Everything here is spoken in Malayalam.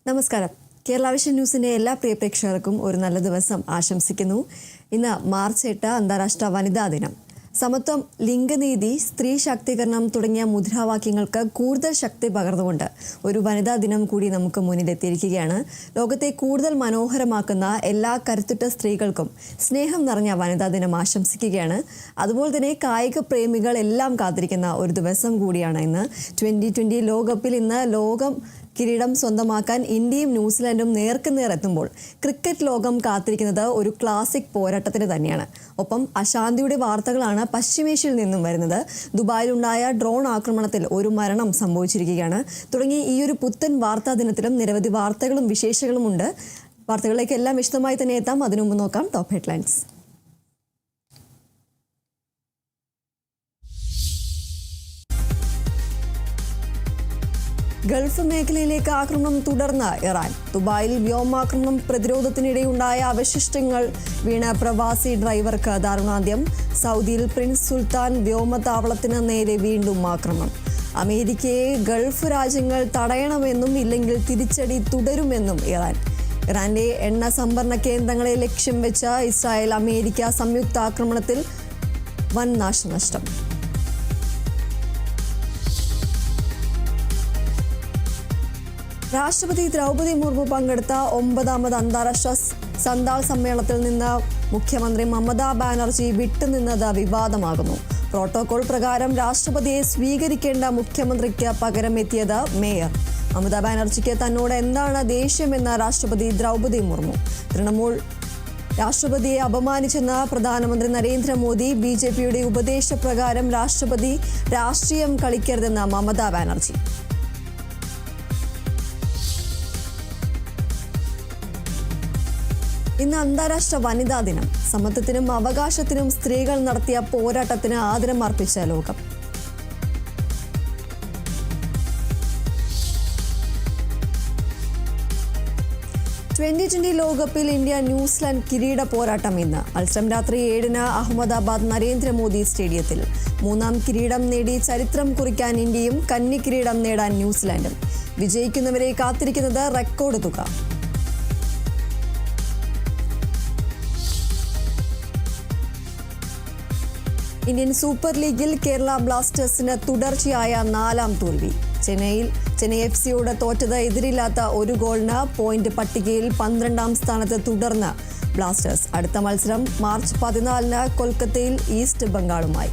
നമസ്കാരം. കേരള വിഷൻ ന്യൂസിന്റെ എല്ലാ പ്രിയ പ്രേക്ഷകർക്കും ഒരു നല്ല ദിവസം ആശംസിക്കുന്നു. ഇന്ന് മാർച്ച് 8 അന്താരാഷ്ട്ര വനിതാ ദിനം. സമത്വം, ലിംഗനീതി, സ്ത്രീ ശാക്തീകരണം തുടങ്ങിയ മുദ്രാവാക്യങ്ങൾക്ക് കൂടുതൽ ശക്തി പകർന്നുകൊണ്ട് ഒരു വനിതാ ദിനം കൂടി നമുക്ക് മുന്നിലെത്തിയിരിക്കുകയാണ്. ലോകത്തെ കൂടുതൽ മനോഹരമാക്കുന്ന എല്ലാ കരുത്തുറ്റ സ്ത്രീകൾക്കും സ്നേഹം നിറഞ്ഞ വനിതാ ദിനം ആശംസിക്കുകയാണ്. അതുപോലെ തന്നെ കായിക പ്രേമികൾ എല്ലാം കാത്തിരിക്കുന്ന ഒരു ദിവസം കൂടിയാണ് ഇന്ന്. 2020 ലോകകപ്പിൽ ഇന്ന് ലോകം കിരീടം സ്വന്തമാക്കാൻ ഇന്ത്യയും ന്യൂസിലാൻഡും നേർക്കുനേർ എത്തുമ്പോൾ ക്രിക്കറ്റ് ലോകം കാത്തിരിക്കുന്നത് ഒരു ക്ലാസിക് പോരാട്ടത്തിന് തന്നെയാണ്. ഒപ്പം അശാന്തിയുടെ വാർത്തകളാണ് പശ്ചിമേഷ്യയിൽ നിന്നും വരുന്നത്. ദുബായിലുണ്ടായ ഡ്രോൺ ആക്രമണത്തിൽ ഒരു മരണം സംഭവിച്ചിരിക്കുകയാണ്. തുടങ്ങി ഈ ഒരു പുത്തൻ വാർത്താ ദിനത്തിലും നിരവധി വാർത്തകളും വിശേഷങ്ങളും ഉണ്ട്. വാർത്തകളിലേക്ക് എല്ലാം വിശദമായി തന്നെ എത്താം. അതിനു മുമ്പ് നോക്കാം ടോപ്പ് ഹെഡ്ലൈൻസ്. ഗൾഫ് മേഖലയിലേക്ക് ആക്രമണം തുടർന്ന് ഇറാൻ. ദുബായിൽ വ്യോമാക്രമണം പ്രതിരോധത്തിനിടെയുണ്ടായ അവശിഷ്ടങ്ങൾ വീണ പ്രവാസി ഡ്രൈവർക്ക് ദാരുണാന്ത്യം. സൗദിയിൽ പ്രിൻസ് സുൽത്താൻ വ്യോമതാവളത്തിന് നേരെ വീണ്ടും ആക്രമണം. അമേരിക്കയെ ഗൾഫ് രാജ്യങ്ങൾ തടയണമെന്നും ഇല്ലെങ്കിൽ തിരിച്ചടി തുടരുമെന്നും ഇറാൻ. ഇറാന്റെ എണ്ണ സംഭരണ കേന്ദ്രങ്ങളെ ലക്ഷ്യം വെച്ച ഇസ്രായേൽ അമേരിക്ക സംയുക്ത ആക്രമണത്തിൽ വൻ നാശനഷ്ടം. രാഷ്ട്രപതി ദ്രൗപദി മുർമു പങ്കെടുത്ത 9ാമത് അന്താരാഷ്ട്ര സന്താൾ സമ്മേളനത്തിൽ നിന്ന് മുഖ്യമന്ത്രി മമതാ ബാനർജി വിട്ടുനിന്നത് വിവാദമാകുന്നു. പ്രോട്ടോകോൾ പ്രകാരം രാഷ്ട്രപതിയെ സ്വീകരിക്കേണ്ട മുഖ്യമന്ത്രിക്ക് പകരം എത്തിയത് മേയർ. മമതാ ബാനർജിക്ക് തന്നോട് എന്താണ് ദേഷ്യമെന്ന് രാഷ്ട്രപതി ദ്രൗപദി മുർമു. തൃണമൂൽ രാഷ്ട്രപതിയെ അപമാനിച്ചെന്ന പ്രധാനമന്ത്രി നരേന്ദ്രമോദി. BJPയുടെ ഉപദേശപ്രകാരം രാഷ്ട്രപതി രാഷ്ട്രീയം കളിക്കരുതെന്ന് മമതാ ബാനർജി. ഇന്ന് അന്താരാഷ്ട്ര വനിതാ ദിനം. സമത്വത്തിനും അവകാശത്തിനും സ്ത്രീകൾ നടത്തിയ പോരാട്ടത്തിന് ആദരം അർപ്പിച്ച ലോകം. ലോകകപ്പിൽ ഇന്ത്യ ന്യൂസിലാൻഡ് കിരീട പോരാട്ടം ഇന്ന്. മത്സരം രാത്രി 7-ന് അഹമ്മദാബാദ് നരേന്ദ്രമോദി സ്റ്റേഡിയത്തിൽ. 3ാം കിരീടം നേടി ചരിത്രം കുറിക്കാൻ ഇന്ത്യയും കന്നി കിരീടം നേടാൻ ന്യൂസിലാൻഡും. വിജയിക്കുന്നവരെ കാത്തിരിക്കുന്നത് റെക്കോർഡ് തുക. ഇന്ത്യൻ സൂപ്പർ ലീഗിൽ കേരള ബ്ലാസ്റ്റേഴ്സിന് തുടർച്ചയായ 4ാം തോൽവി. ചെന്നൈ FC തോറ്റത് എതിരില്ലാത്ത ഒരു ഗോളിന്. പോയിന്റ് പട്ടികയിൽ 12ാം സ്ഥാനത്ത് തുടർന്ന് ബ്ലാസ്റ്റേഴ്സ്. അടുത്ത മത്സരം മാർച്ച് 14-ന് കൊൽക്കത്തയിൽ ഈസ്റ്റ് ബംഗാളുമായി.